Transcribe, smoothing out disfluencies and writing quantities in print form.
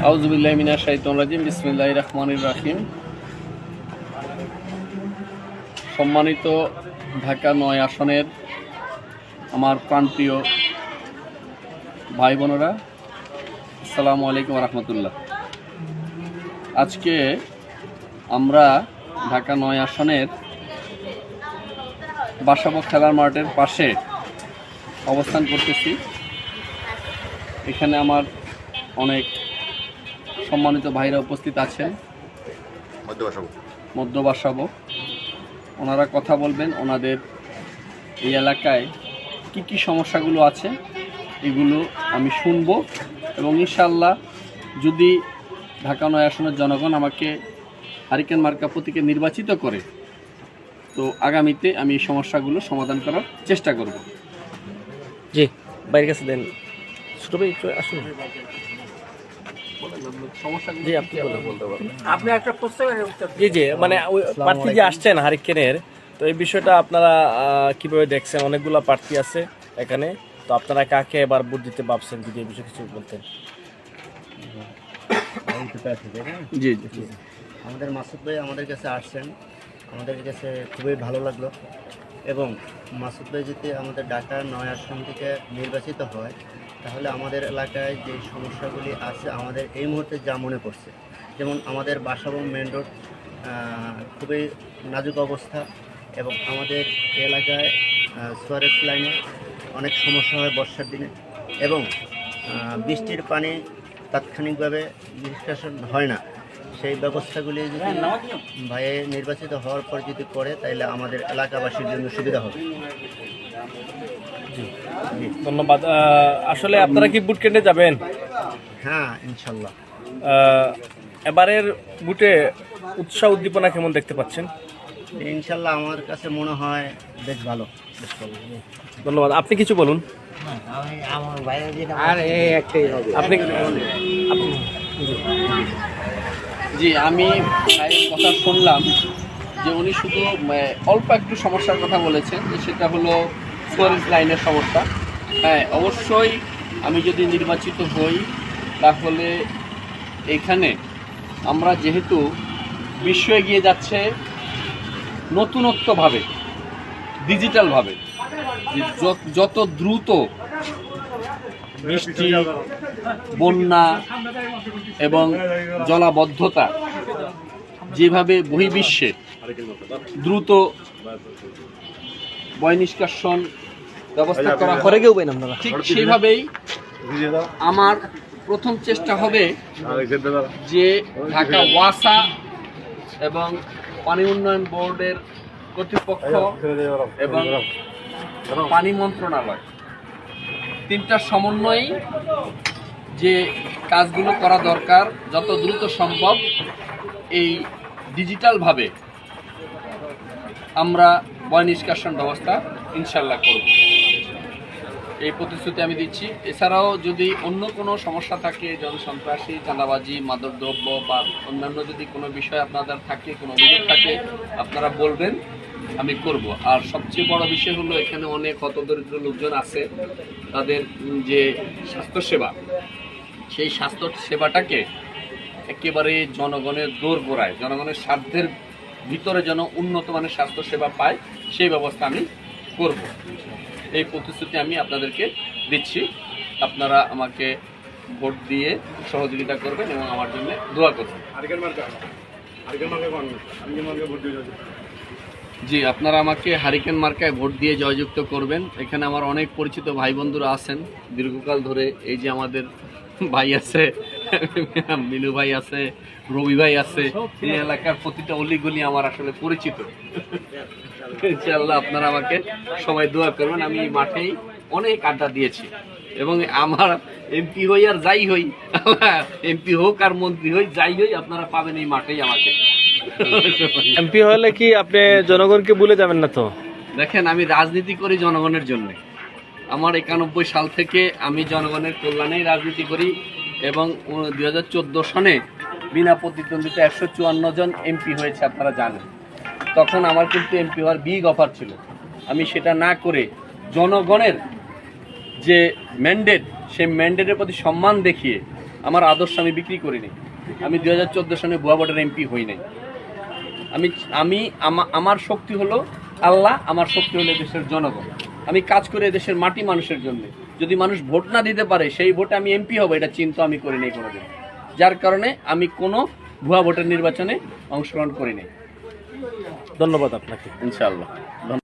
আউযুবিল্লাহি মিনাশ শাইতানির রাজিম। বিসমিল্লাহির রহমানির রহিম। সম্মানিত ঢাকা ৯ আসনের আমার প্রাণপ্রিয় ভাই বোনেরা, আসসালামু আলাইকুম ওয়া রাহমাতুল্লাহ। আজকে আমরা ঢাকা ৯ আসনের বাসাবো খেলার মাঠের পাশে অবস্থান করতেছি। এখানে আমার অনেক সম্মানিত ভাইরা উপস্থিত আছেন। মধ্য বাসাবো ওনারা কথা বলবেন, ওনাদের এই এলাকায় কি কি সমস্যাগুলো আছে এগুলো আমি শুনবো, এবং ইনশাআল্লাহ যদি ঢাকা ৯ আসনের জনগণ আমাকে হারিকেন মার্কা প্রতীকে নির্বাচিত করে তো আগামীতে আমি এই সমস্যাগুলো সমাধান করার চেষ্টা করব। জি, বাইরের কাছে দেন। ছোট ভাই একটু আসুন। জি, আপনি বলতে পারবেন। আপনি একটা প্রশ্নের উত্তর দিন। জি জি, মানে ওই প্রার্থী যে আসছেন হারিকেনের, তো এই বিষয়টা আপনারা কিভাবে দেখছেন? অনেকগুলো প্রার্থী আছে এখানে, তো আপনারা কাকে এবার ভোট দিতে ভাবছেন, যদি এই বিষয়ে কিছু বলতেন। জি জি। আমাদের মাসুদ ভাই আমাদের কাছে আসছেন, আমাদের কাছে খুবই ভালো লাগলো। এবং মাসুদ ভাই যদি আমাদের ঢাকা ৯ আসন থেকে নির্বাচিত হয় তাহলে আমাদের এলাকায় যে সমস্যাগুলি আছে আমাদের এই মুহূর্তে যা মনে পড়ছে, যেমন আমাদের বাসাবো মেন রোড খুবই নাজুক অবস্থা, এবং আমাদের এলাকায় সুয়ারেজ লাইনে অনেক সমস্যা হয় বর্ষার দিনে, এবং বৃষ্টির পানি তাৎক্ষণিকভাবে নিষ্কাশন হয় না। সেই ব্যবস্থাগুলি যদি ভাইয়ে নির্বাচিত হওয়ার পর যদি করে তাহলে আমাদের এলাকাবাসীর জন্য সুবিধা হবে। জি, ধন্যবাদ। আসলে আপনারা কি ভোট কেন্দ্রে যাবেন? হ্যাঁ, ইনশাল্লাহ। এবারের ভোটে উৎসাহ উদ্দীপনা কেমন দেখতে পাচ্ছেন? ইনশাল্লাহ আমার কাছে মনে হয় বেশ ভালো। ধন্যবাদ। আপনি কিছু বলুন। আর এই একটাই হবে। আপনি জি, আমি ভাইয়ের কথা শুনলাম যে উনি শুধু অল্প একটু সমস্যার কথা বলেছেন, যে সেটা হলো সুয়ারেজ লাইনের সমস্যা। হ্যাঁ, অবশ্যই আমি যদি নির্বাচিত হই তাহলে এখানে আমরা যেহেতু বিশ্ব এগিয়ে যাচ্ছে নতুনত্বভাবে, ডিজিটালভাবে, যত দ্রুত বৃষ্টি, বন্যা এবং জলাবদ্ধতা যেভাবে বহির্বিশ্বে দ্রুত বহিঃনিষ্কাশন ব্যবস্থা করা হয়, ঠিক সেভাবেই আমার প্রথম চেষ্টা হবে যে ঢাকা ওয়াসা এবং পানি উন্নয়ন বোর্ডের কর্তৃপক্ষ এবং পানি মন্ত্রণালয় তিনটার সমন্বয়ে যে কাজগুলো করা দরকার যত দ্রুত সম্ভব এই ডিজিটালভাবে আমরা বহিঃনিষ্কাশন ব্যবস্থা ইনশাল্লাহ করব, এই প্রতিশ্রুতি আমি দিচ্ছি। এছাড়াও যদি অন্য কোনো সমস্যা থাকে, জনসন্ত্রাসী, চাঁদাবাজি, মাদকদ্রব্য বা অন্যান্য যদি কোনো বিষয় আপনাদের থাকে, কোনো অভিযোগ থাকে, আপনারা বলবেন, আমি করব। আর সবচেয়ে বড় বিষয় হলো এখানে অনেক হতদরিদ্র লোকজন আছে, তাদের যে স্বাস্থ্যসেবা, সেই স্বাস্থ্য সেবাটাকে একেবারে জনগণের দোরগোড়ায়, জনগণের স্বার্থের ভিতরে যেন উন্নত মানের স্বাস্থ্যসেবা পায়, সেই ব্যবস্থা আমি করব। এই প্রতিশ্রুতি আমি আপনাদেরকে দিচ্ছি। আপনারা আমাকে ভোট দিয়ে সহযোগিতা করবেন এবং আমার জন্য দোয়া করবেন। জি, আপনারা আমাকে হারিকেন মার্কায় ভোট দিয়ে জয়যুক্ত করবেন। এখানে আমার অনেক পরিচিত ভাই বন্ধুরা আছেন দীর্ঘকাল ধরে। এই যে আমাদের ভাই আছে, মিনু ভাই আছে, রবি ভাই আছে, এই এলাকার প্রতিটা অলিগলি আমার আসলে পরিচিত। ইনশাআল্লাহ আপনারা আমাকে সবাই দোয়া করবেন। আমি এই মাঠেই অনেক আড্ডা দিয়েছি, এবং আমার এমপি হই আর যাই হই, এমপি হোক আর মন্ত্রী হই, যাই হই, আপনারা পাবেন এই মাঠেই আমাকে। এমপি হলে কি আপনি জনগণকে ভুলে যাবেন না তো? দেখেন, আমি রাজনীতি করি জনগণের জন্য। আমার 91 সাল থেকে আমি জনগণের কল্যাণেই রাজনীতি করি, এবং 2014 সনে বিনা প্রতিদ্বন্দ্বিতা 154 জন এমপি হয়েছে, আপনারা জানেন। তখন আমার কিন্তু এমপি হওয়ার বিগ অফার ছিল। আমি সেটা না করে জনগণের যে ম্যান্ডেট, সেই ম্যান্ডেটের প্রতি সম্মান দেখিয়ে আমার আদর্শ আমি বিক্রি করিনি। আমি 2014 সনে ভুয়া ভোটের এমপি হই নাই। আমার শক্তি হলো আল্লাহ, আমার শক্তি হলো দেশের জনগণ। আমি কাজ করি দেশের মাটি মানুষের জন্য। যদি মানুষ ভোট না দিতে পারে সেই ভোটে আমি এমপি হব, এটা চিন্তা আমি করি নাই কোনোদিন। যার কারণে আমি কোনো ভুয়া ভোটের নির্বাচনে অংশগ্রহণ করি নাই। ধন্যবাদ আপনাকে। ইনশাআল্লাহ।